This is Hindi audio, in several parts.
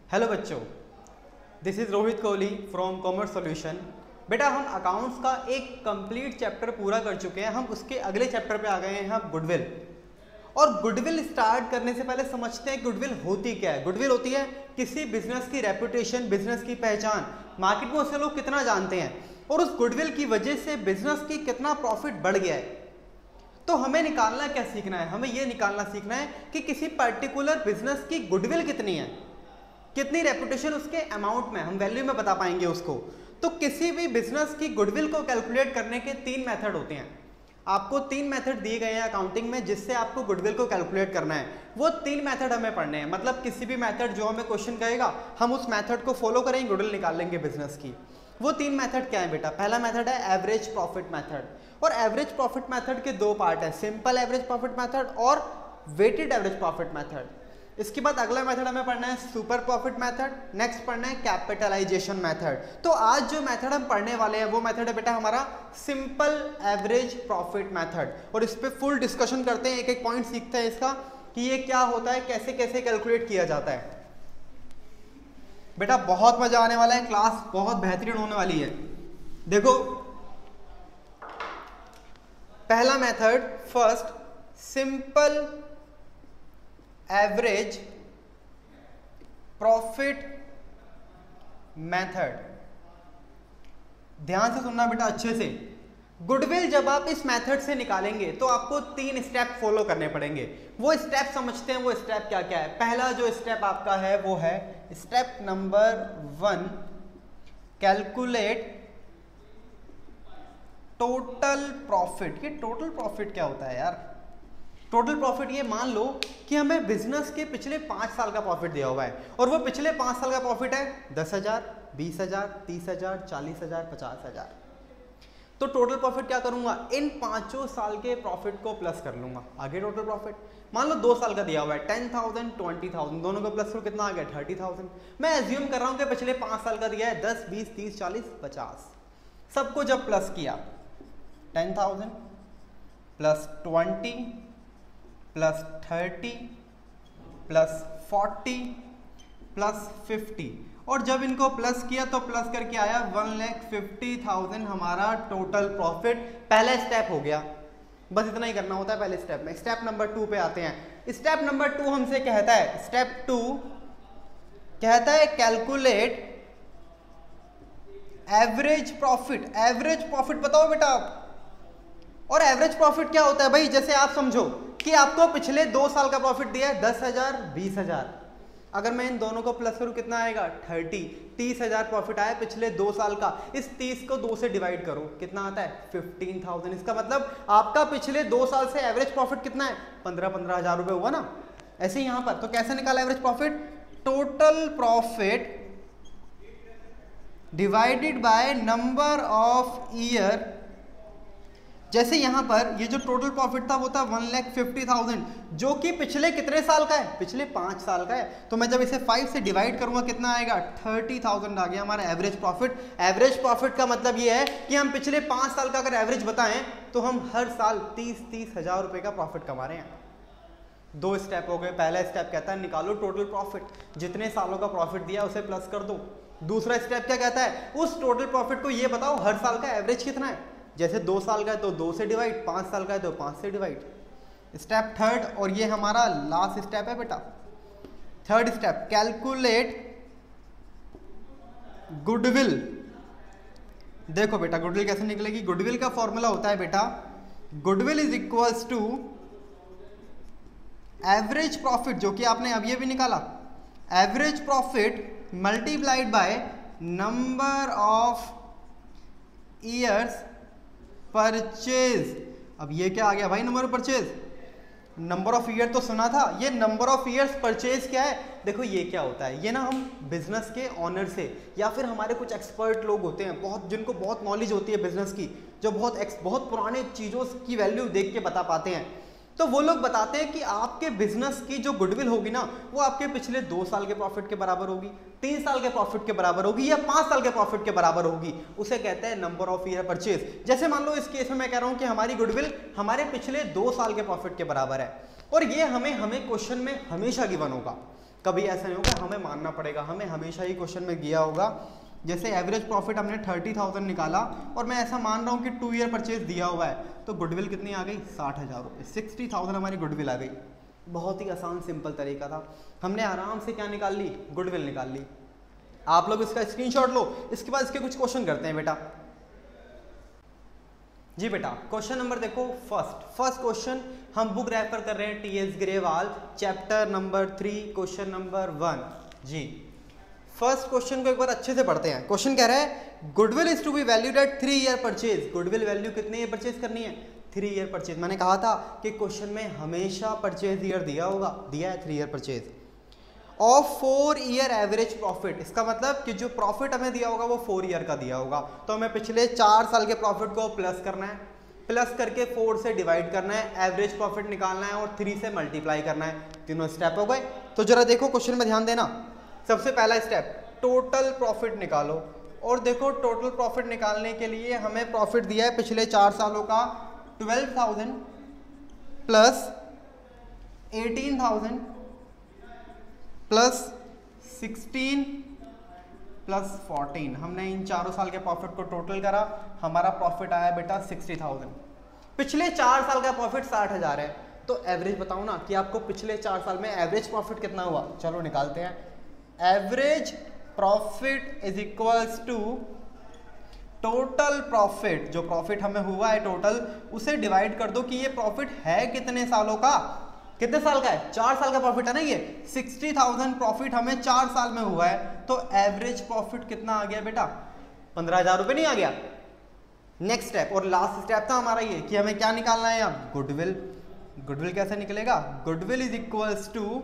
हेलो बच्चों, this is Rohit Kohli from commerce solution. बेटा हम अकाउंट्स का एक कंप्लीट चैप्टर पूरा कर चुके हैं। हम उसके अगले चैप्टर पे आ गए हैं, हम गुडविल। और गुडविल स्टार्ट करने से पहले समझते हैं गुडविल होती क्या है। गुडविल होती है किसी बिजनेस की रेपुटेशन, बिजनेस की पहचान, मार्केट में उसे लोग कितना जानते हैं और उस गुडविल की वजह से बिजनेस की कितना प्रॉफिट बढ़ गया है। तो हमें निकालना क्या सीखना है, हमें यह निकालना सीखना है कि किसी पर्टिकुलर बिजनेस की गुडविल कितनी है, कितनी रेपुटेशन उसके अमाउंट में, हम वैल्यू में बता पाएंगे उसको। तो किसी भी बिजनेस की गुडविल को कैलकुलेट करने के 3 मेथड होते हैं। आपको 3 मेथड दिए गए हैं अकाउंटिंग में जिससे आपको गुडविल को कैलकुलेट करना है। वो 3 मेथड हमें पढ़ने हैं, मतलब किसी भी मेथड जो हमें क्वेश्चन कहेगा हम उस मेथड को फॉलो करेंगे, गुडविल निकाल लेंगे बिजनेस की। वो 3 मेथड क्या है बेटा? पहला मेथड है एवरेज प्रॉफिट मेथड। और एवरेज प्रॉफिट मेथड के 2 पार्ट है, सिंपल एवरेज प्रॉफिट मेथड और वेटेड एवरेज प्रॉफिट मेथड। इसके बाद अगला मेथड हमें पढ़ना है सुपर प्रॉफिट मेथड, नेक्स्ट पढ़ना है कैपिटलाइजेशन मेथड। तो आज जो मेथड हम पढ़ने वाले हैं वो मेथड है बेटा हमारा सिंपल एवरेज प्रॉफिट मेथड। और इस पे फुल डिस्कशन करते हैं, एक एक पॉइंट सीखते हैं इसका कि ये क्या होता है, कैसे कैसे कैलकुलेट किया जाता है। बेटा बहुत मजा आने वाला है, क्लास बहुत बेहतरीन होने वाली है। देखो पहला method, first simple average profit method. ध्यान से सुनना बेटा अच्छे से। गुडविल जब आप इस मेथड से निकालेंगे तो आपको 3 स्टेप फॉलो करने पड़ेंगे। वो स्टेप समझते हैं, वो स्टेप क्या क्या है। पहला जो स्टेप आपका है वो है step number 1, calculate total profit. ये टोटल प्रॉफिट क्या होता है यार? टोटल प्रॉफिट ये मान लो कि हमें बिजनेस के पिछले 5 साल का प्रॉफिट दिया हुआ है और वो पिछले 5 साल का प्रॉफिट है 10,000, 20,000, 30,000, 40,000, 50,000। तो टोटल प्रॉफिट क्या करूंगा, इन 5 साल के प्रॉफिट को प्लस कर लूंगा। आगे टोटल प्रॉफिट मान लो 2 साल का दिया हुआ है 10,000, 20,000, दोनों को प्लस करो कितना आ गया 30,000। मैं एज्यूम कर रहा हूं कि पिछले 5 साल का दिया है 10, 20, 30, 40, 50। सबको जब प्लस किया 10,000 प्लस 20 प्लस 30 प्लस 40 प्लस 50 और जब इनको प्लस किया तो प्लस करके आया 1,50,000 हमारा टोटल प्रॉफिट। पहला स्टेप हो गया, बस इतना ही करना होता है पहले स्टेप में। स्टेप नंबर 2 पे आते हैं। स्टेप नंबर 2 हमसे कहता है, स्टेप 2 कहता है calculate average profit. Average profit बताओ बेटा आप। और एवरेज प्रॉफिट क्या होता है भाई? जैसे आप समझो कि आपको पिछले 2 साल का प्रॉफिट दिया है 10,000, 20,000। अगर मैं इन दोनों को प्लस करूं कितना आएगा 30,000 प्रॉफिट आया पिछले 2 साल का। इस 30 को 2 से डिवाइड करो कितना आता है 15,000। इसका मतलब आपका पिछले 2 साल से एवरेज प्रॉफिट कितना है 15,000 रुपए हुआ ना। ऐसे ही यहां पर तो कैसे निकाला average profit? Total profit divided by number of year. जैसे यहां पर ये जो टोटल प्रॉफिट था वो था 1,50,000 जो कि पिछले कितने साल का है? पिछले 5 साल का है। तो मैं जब इसे 5 से डिवाइड करूंगा कितना आएगा 30,000 आ गया हमारा एवरेज प्रॉफिट। एवरेज प्रॉफिट का मतलब ये है कि हम पिछले 5 साल का अगर एवरेज बताएं तो हम हर साल 30 हजार रुपए का प्रॉफिट कमा रहे हैं। 2 स्टेप हो गए। पहला स्टेप कहता है निकालो टोटल प्रॉफिट, जितने सालों का प्रॉफिट दिया उसे प्लस कर दो। दूसरा स्टेप क्या कहता है, उस टोटल प्रॉफिट को ये बताओ हर साल का एवरेज कितना है। जैसे 2 साल का है तो 2 से डिवाइड, 5 साल का है तो 5 से डिवाइड। स्टेप 3 और ये हमारा लास्ट स्टेप है बेटा। 3rd step calculate goodwill. देखो बेटा गुडविल कैसे निकलेगी। गुडविल का फॉर्मूला होता है बेटा goodwill is equals to average profit, जो कि आपने अब ये भी निकाला, average profit multiplied by number of years purchase. अब ये क्या आ गया भाई number of purchase? Number of year तो सुना था, ये नंबर ऑफ ईयर्स परचेज क्या है? देखो ये क्या होता है, ये ना हम बिजनेस के ऑनर से या फिर हमारे कुछ एक्सपर्ट लोग होते हैं बहुत, जिनको बहुत नॉलेज होती है बिजनेस की, जो बहुत पुराने चीज़ों की वैल्यू देख के बता पाते हैं। तो वो लोग बताते हैं कि आपके बिजनेस की जो गुडविल होगी ना वो आपके पिछले 2 साल के प्रॉफिट के बराबर होगी, 3 साल के प्रॉफिट के बराबर होगी या 5 साल के प्रॉफिट के बराबर होगी। उसे कहते हैं नंबर ऑफ ईयर परचेज। जैसे मान लो इस केस में मैं कह रहा हूं कि हमारी गुडविल हमारे पिछले 2 साल के प्रॉफिट के बराबर है और ये हमें क्वेश्चन में हमेशा गिवन होगा। कभी ऐसा नहीं होगा, हमें मानना पड़ेगा, हमें हमेशा ही क्वेश्चन में दिया होगा। जैसे एवरेज प्रॉफिट हमने 30,000 निकाला और मैं ऐसा मान रहा हूँ कि 2 ईयर परचेज दिया हुआ है, तो गुडविल कितनी आ गई, 60,000 रुपये, 60,000 हमारी गुडविल आ गई। बहुत ही आसान सिंपल तरीका था, हमने आराम से क्या निकाल ली, गुडविल निकाल ली। आप लोग इसका स्क्रीनशॉट लो, इसके बाद इसके कुछ क्वेश्चन करते हैं बेटा। जी बेटा, क्वेश्चन नंबर देखो फर्स्ट क्वेश्चन हम बुक रेफर कर रहे हैं T S Grewal, chapter number 3, question number 1। जी फर्स्ट क्वेश्चन को एक बार अच्छे से पढ़ते हैं। क्वेश्चन कह रहा है goodwill is to be valued at 3 year purchase. Goodwill value कितने ईयर परचेज करनी है, 3 ईयर परचेज। मैंने कहा था कि क्वेश्चन में हमेशा परचेज ईयर दिया होगा, दिया है 3 year purchase of 4 year average profit. इसका मतलब कि जो प्रॉफिट हमें दिया होगा वो 4 ईयर का दिया होगा, तो हमें पिछले 4 साल के प्रॉफिट को प्लस करना है, प्लस करके 4 से डिवाइड करना है, एवरेज प्रॉफिट निकालना है और 3 से मल्टीप्लाई करना है। तीनों स्टेप हो गए। तो जरा देखो क्वेश्चन में ध्यान देना। सबसे पहला स्टेप, टोटल प्रॉफिट निकालो। और देखो टोटल प्रॉफिट निकालने के लिए हमें प्रॉफिट दिया है पिछले 4 सालों का 12,000 प्लस 18,000 प्लस 16 प्लस 14। हमने इन चारों साल के प्रॉफिट को टोटल करा, हमारा प्रॉफिट आया बेटा 60,000। पिछले 4 साल का प्रॉफिट 60,000 है, तो एवरेज बताओ ना कि आपको पिछले 4 साल में एवरेज प्रॉफिट कितना हुआ। चलो निकालते हैं। Average profit is equals to total profit, जो प्रॉफिट हमें हुआ है टोटल, उसे डिवाइड कर दो कि ये प्रॉफिट है कितने सालों का, कितने साल का है, 4 साल का प्रॉफिट है ना। ये 60,000 प्रॉफिट हमें 4 साल में हुआ है, तो एवरेज प्रॉफिट कितना आ गया बेटा, 15,000 रुपये नहीं आ गया। नेक्स्ट स्टेप और लास्ट स्टेप था हमारा ये कि हमें क्या निकालना है अब, गुडविल। गुडविल कैसे निकलेगा, goodwill is equals to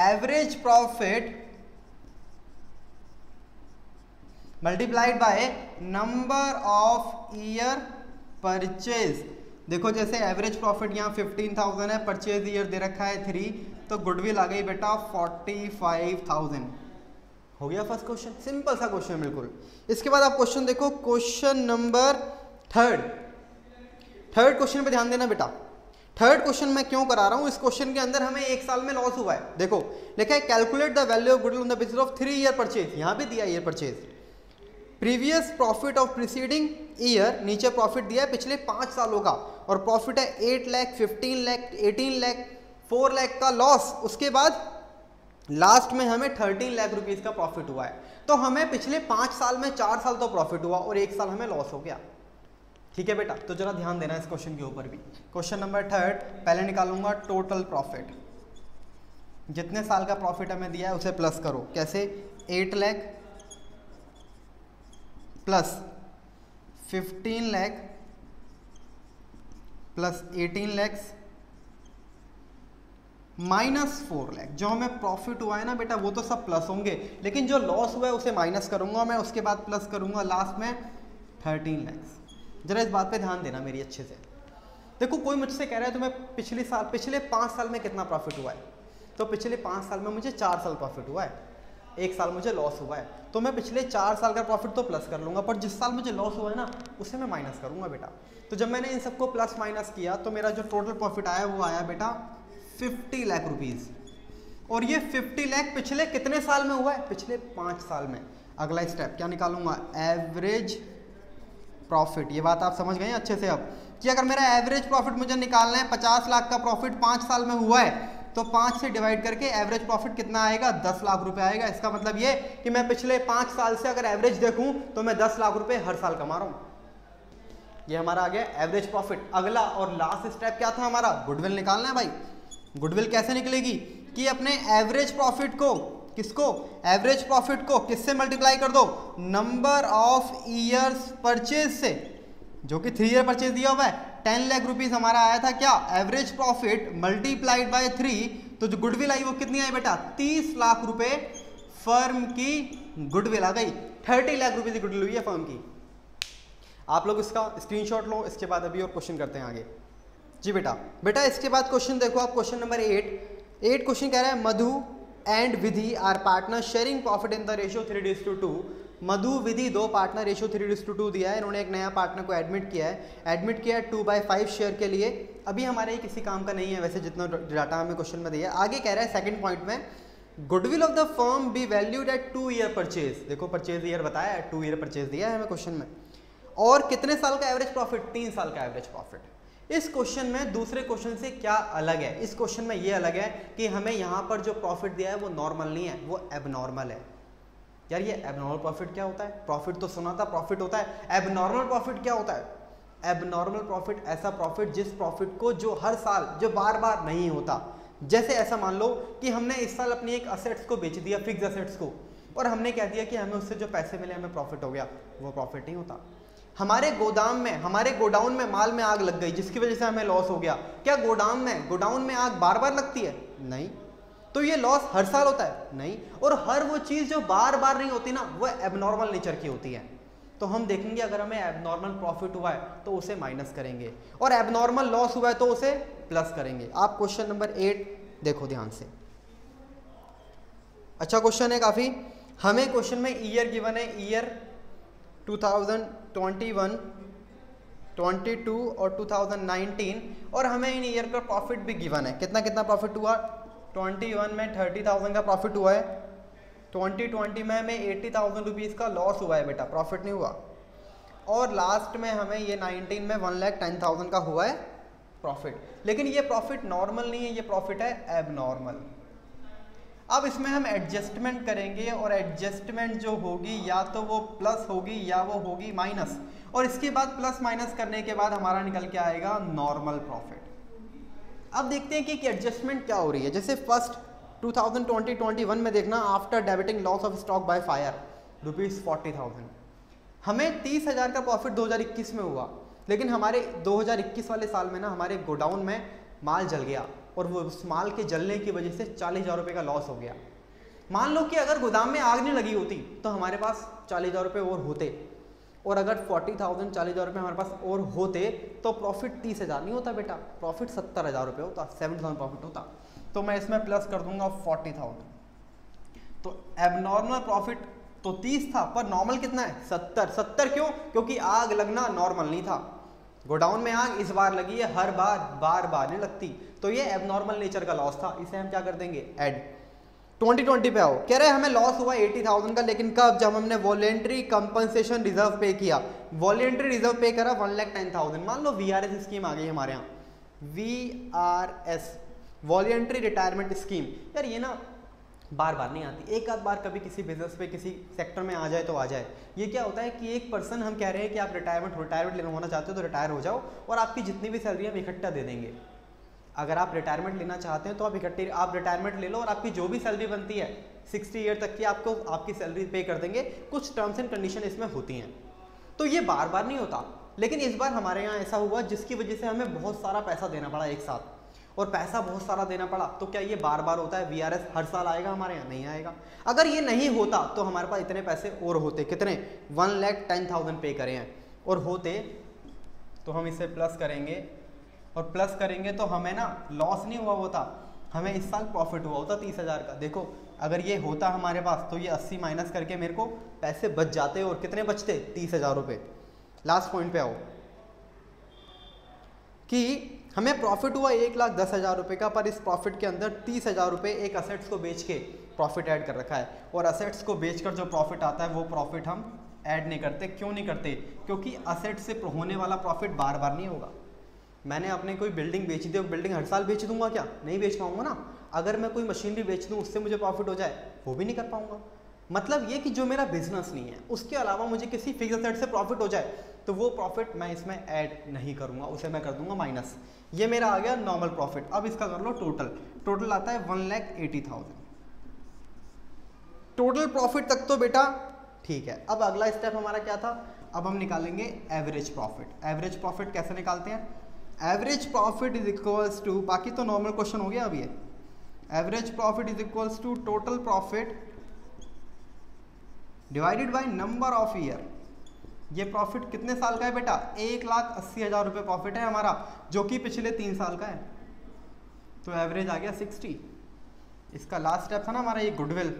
average profit multiplied by number of year purchase. देखो जैसे एवरेज प्रॉफिट यहाँ 15,000 है, परचेज ईयर दे रखा है 3, तो गुडविल आ गई बेटा 45,000। हो गया फर्स्ट क्वेश्चन, सिंपल सा क्वेश्चन बिल्कुल। इसके बाद आप क्वेश्चन देखो, क्वेश्चन नंबर थर्ड क्वेश्चन पे ध्यान देना बेटा। थर्ड क्वेश्चन मैं क्यों करा रहा हूँ, इस क्वेश्चन के अंदर हमें 1 साल में लॉस हुआ है। देखो लिखा है calculate the value of goodwill on the basis of 3 year purchase, यहाँ भी दिया year purchase. Previous profit of preceding year, नीचे प्रॉफिट दिया है पिछले 5 सालों का, और प्रॉफिट है 8 लाख, 15 लाख, 18 लाख, 4 लाख का लॉस। उसके बाद लास्ट में हमें 13 लाख रुपीस का प्रॉफिट हुआ है। तो हमें पिछले 5 साल में 4 साल तो प्रॉफिट हुआ और 1 साल हमें लॉस हो गया। ठीक है बेटा, तो जरा ध्यान देना इस क्वेश्चन के ऊपर भी। क्वेश्चन नंबर थर्ड, पहले निकालूंगा टोटल प्रॉफिट। जितने साल का प्रॉफिट हमें दिया है उसे प्लस करो। कैसे, 8 lakh plus 15 lakh plus 18 lakhs minus 4 lakh. जो हमें प्रॉफिट हुआ है ना बेटा वो तो सब प्लस होंगे, लेकिन जो लॉस हुआ है उसे माइनस करूंगा मैं, उसके बाद प्लस करूंगा लास्ट में 13 लैक्स। जरा इस बात पे ध्यान देना मेरी अच्छे से। देखो कोई मुझसे कह रहा है तुम्हें पिछले 5 साल में कितना प्रॉफिट हुआ है, तो पिछले 5 साल में मुझे 4 साल प्रॉफिट हुआ है, 1 साल मुझे लॉस हुआ है, तो मैं पिछले 4 साल का प्रॉफिट तो प्लस कर लूँगा, पर जिस साल मुझे लॉस हुआ है ना उसे मैं माइनस करूँगा बेटा। तो जब मैंने इन सबको प्लस माइनस किया तो मेरा जो टोटल प्रॉफिट आया वो आया बेटा 50 लाख रुपीज़। और ये 50 लाख पिछले कितने साल में हुआ है, पिछले 5 साल में। अगला स्टेप क्या निकालूंगा, एवरेज प्रॉफिट। ये बात आप समझ गए अच्छे से अब, कि अगर मेरा एवरेज प्रॉफिट मुझे निकालना है, 50 लाख का प्रॉफिट 5 साल में हुआ है, तो 5 से डिवाइड करके एवरेज प्रॉफिट कितना आएगा, 10 लाख रुपए आएगा। इसका मतलब ये कि मैं पिछले 5 साल से अगर एवरेज देखूं तो मैं 10 लाख रुपए हर साल कमा रहा हूं। ये हमारा आ गया एवरेज प्रॉफिट। अगला और लास्ट स्टेप क्या था हमारा, गुडविल निकालना है भाई। गुडविल कैसे निकलेगी कि अपने एवरेज प्रॉफिट को, किसको, एवरेज प्रॉफिट को किससे मल्टीप्लाई कर दो, नंबर ऑफ ईयर्स परचेज से, जो कि 3 ईयर परचेज दिया हुआ है। 10 लाख रुपीज हमारा आया था क्या, एवरेज प्रॉफिट मल्टीप्लाइड बाय 3, तो जो गुडविल आई वो कितनी आई बेटा, 30 लाख रुपए फर्म की गुडविल आ गई। 30 लाख रुपए की गुडविल हुई है फर्म की। आप लोग इसका स्क्रीनशॉट लो, इसके बाद अभी और क्वेश्चन करते हैं आगे। जी बेटा इसके बाद क्वेश्चन देखो आप, क्वेश्चन नंबर 8 क्वेश्चन कह रहा है Madhu and Vidhi are partner sharing profit in the ratio 3:2। Madhu Vidhi दो पार्टनर रेशियो 3:2 दिया है, इन्होंने एक नया पार्टनर को एडमिट किया है 2/5 शेयर के लिए। अभी हमारे किसी काम का नहीं है वैसे जितना डाटा हमें क्वेश्चन में दिया है। आगे कह रहा है सेकंड पॉइंट में, goodwill of the firm B valued eight 2 year purchase. देखो परचेज ईयर बताया है, 2 ईयर परचेज दिया है हमें क्वेश्चन में। और कितने साल का एवरेज प्रॉफिट, 3 साल का एवरेज प्रॉफिट। इस क्वेश्चन में दूसरे क्वेश्चन से क्या अलग है, इस क्वेश्चन में ये अलग है कि हमें यहाँ पर जो प्रॉफिट दिया है वो नॉर्मल नहीं है, वो एबनॉर्मल है। यार ये एबनॉर्मल प्रॉफिट क्या होता है, प्रॉफिट तो सुना था प्रॉफिट होता है, एबनॉर्मल प्रॉफिट क्या होता है? एबनॉर्मल प्रॉफिट ऐसा प्रॉफिट जिस प्रॉफिट को जो हर साल जो बार बार नहीं होता। जैसे ऐसा मान लो कि हमने इस साल अपनी एक असेट्स को बेच दिया, फिक्स असेट्स को, और हमने कह दिया कि हमें उससे जो पैसे मिले हमें प्रॉफिट हो गया, वो प्रॉफिट नहीं होता। हमारे गोदाम में, हमारे गोडाउन में माल में आग लग गई जिसकी वजह से हमें लॉस हो गया, क्या गोडाउन में आग बार बार लगती है? नहीं। तो ये लॉस हर साल होता है? नहीं। और हर वो चीज़ जो बार बार नहीं होती ना, वो एबनॉर्मल नेचर की होती है। तो हम देखेंगे अगर हमें एबनॉर्मल प्रॉफिट हुआ है तो उसे माइनस करेंगे, और एबनॉर्मल लॉस हुआ है तो उसे प्लस करेंगे। आप क्वेश्चन नंबर 8 देखो ध्यान से, अच्छा क्वेश्चन है काफ़ी। हमें क्वेश्चन में ईयर गिवन है, ईयर 2021, 22 और 2019, और हमें इन ईयर का प्रॉफिट भी गिवन है। कितना कितना प्रॉफिट हुआ? 21 में 30,000 का प्रॉफिट हुआ है, 2020 में हमें 80,000 रुपीज़ का लॉस हुआ है बेटा, प्रॉफिट नहीं हुआ। और लास्ट में हमें ये 19 में 1,10,000 का हुआ है प्रॉफिट। लेकिन ये प्रॉफिट नॉर्मल नहीं है, ये प्रॉफिट है एबनॉर्मल। अब इसमें हम एडजस्टमेंट करेंगे, और एडजस्टमेंट जो होगी या तो वो प्लस होगी या वो होगी माइनस, और इसके बाद प्लस माइनस करने के बाद हमारा निकल के आएगा नॉर्मल प्रॉफिट। अब देखते हैं कि एडजस्टमेंट क्या हो रही है। जैसे फर्स्ट 2020-21 में देखना, after debiting loss of stock by fire ₹40,000, हमें 30,000 का प्रॉफिट 2021 में हुआ। लेकिन हमारे 2021 वाले साल में ना हमारे गोडाउन में माल जल गया, और वो उस माल के जलने की वजह से 40,000 रुपये का लॉस हो गया। मान लो कि अगर गोदाम में आग नहीं लगी होती तो हमारे पास 40,000 रुपये और होते, और अगर 40,000 40,000 रुपये हमारे पास और होते तो प्रॉफिट 30,000 नहीं होता बेटा, प्रॉफिट 70,000 रुपये होता, 7,000 प्रॉफिट होता। तो मैं इसमें प्लस कर दूंगा 40,000। तो एबनॉर्मल प्रॉफिट तो 30 था, पर नॉर्मल कितना है? 70 क्यों? क्योंकि आग लगना नॉर्मल नहीं था। गोडाउन में आग इस बार लगी है, हर बार नहीं लगती, तो ये एबनॉर्मल नेचर का लॉस था। इसे हम क्या कर देंगे? ऐड। 2020 पे आओ, कह रहे हैं हमें लॉस हुआ 80,000 का, लेकिन कब? जब हमने वॉलेंट्री कंपनसेशन रिजर्व पे किया। वॉलेंट्री रिजर्व पे करा 1,10,000। मान लो VRS स्कीम आ गई हमारे यहाँ, VRS वॉलेंट्री रिटायरमेंट स्कीम। यार ये ना बार बार नहीं आती, एक आध बार कभी किसी बिजनेस पे किसी सेक्टर में आ जाए तो आ जाए। ये क्या होता है कि एक पर्सन, हम कह रहे हैं कि आप रिटायरमेंट लेना होना चाहते हो तो रिटायर हो जाओ, और आपकी जितनी भी सैलरी हम इकट्ठा दे देंगे। अगर आप रिटायरमेंट लेना चाहते हैं तो आप रिटायरमेंट ले लो, और आपकी जो भी सैलरी बनती है 60 ईयर तक की आपको आपकी सैलरी पे कर देंगे। कुछ टर्म्स एंड कंडीशन इसमें होती हैं, तो ये बार बार नहीं होता। लेकिन इस बार हमारे यहाँ ऐसा हुआ जिसकी वजह से हमें बहुत सारा पैसा देना पड़ा एक साथ, और पैसा बहुत सारा देना पड़ा। तो क्या ये बार बार होता है? VRS हर साल आएगा हमारे यहाँ? नहीं आएगा। अगर ये नहीं होता तो हमारे पास इतने पैसे और होते। कितने? 1,10,000 पे करे हैं, और होते तो हम इसे प्लस करेंगे, और प्लस करेंगे तो हमें ना लॉस नहीं हुआ होता, हमें इस साल प्रॉफिट हुआ होता 30,000 का। देखो अगर ये होता हमारे पास तो ये 80 माइनस करके मेरे को पैसे बच जाते, और कितने बचते? 30,000 रुपये। लास्ट पॉइंट पे आओ कि हमें प्रॉफिट हुआ 1,10,000 रुपये का, पर इस प्रॉफिट के अंदर 30,000 रुपये एक असेट्स को बेच के प्रॉफिट ऐड कर रखा है, और असेट्स को बेचकर जो प्रॉफिट आता है वो प्रॉफिट हम ऐड नहीं करते। क्यों नहीं करते? क्योंकि असेट्स से होने वाला प्रॉफिट बार बार नहीं होगा। मैंने अपने कोई बिल्डिंग बेच दी, बिल्डिंग हर साल बेच दूंगा क्या? नहीं बेच पाऊंगा ना। अगर मैं कोई मशीनरी बेच दूँ उससे मुझे प्रॉफिट हो जाए, वो भी नहीं कर पाऊंगा। मतलब ये कि जो मेरा बिजनेस नहीं है उसके अलावा मुझे किसी फिक्स असेट से प्रॉफिट हो जाए तो वो प्रॉफिट मैं इसमें ऐड नहीं करूंगा, उसे मैं कर दूंगा माइनस। ये मेरा आ गया नॉर्मल प्रॉफिट। अब इसका कर लो टोटल आता है 1,80,000। टोटल प्रॉफिट तक तो बेटा ठीक है। अब अगला स्टेप हमारा क्या था? अब हम निकालेंगे एवरेज प्रॉफिट। एवरेज प्रॉफिट कैसे निकालते हैं? Average profit is equals to, बाकी तो नॉर्मल क्वेश्चन हो गया अभी। Average profit is equals to total profit divided by number of year. ये प्रॉफिट कितने साल का है बेटा? 1,80,000 रुपये प्रॉफिट है हमारा, जो कि पिछले 3 साल का है। तो एवरेज आ गया 60। इसका लास्ट स्टेप था ना हमारा ये गुडविल।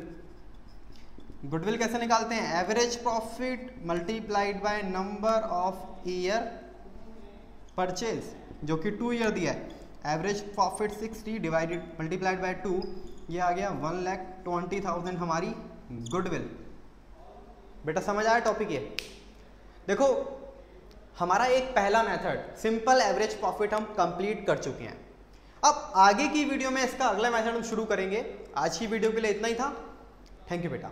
गुडविल कैसे निकालते हैं? Average profit multiplied by number of year purchase, जो कि 2 ईयर दिया है। Average profit 60 divided multiplied by 2, ये आ गया 1,20,000 हमारी गुडविल। बेटा समझ आया टॉपिक? ये देखो हमारा एक पहला मेथड सिंपल एवरेज प्रॉफिट हम कंप्लीट कर चुके हैं। अब आगे की वीडियो में इसका अगला मेथड हम शुरू करेंगे। आज की वीडियो के लिए इतना ही था। थैंक यू बेटा।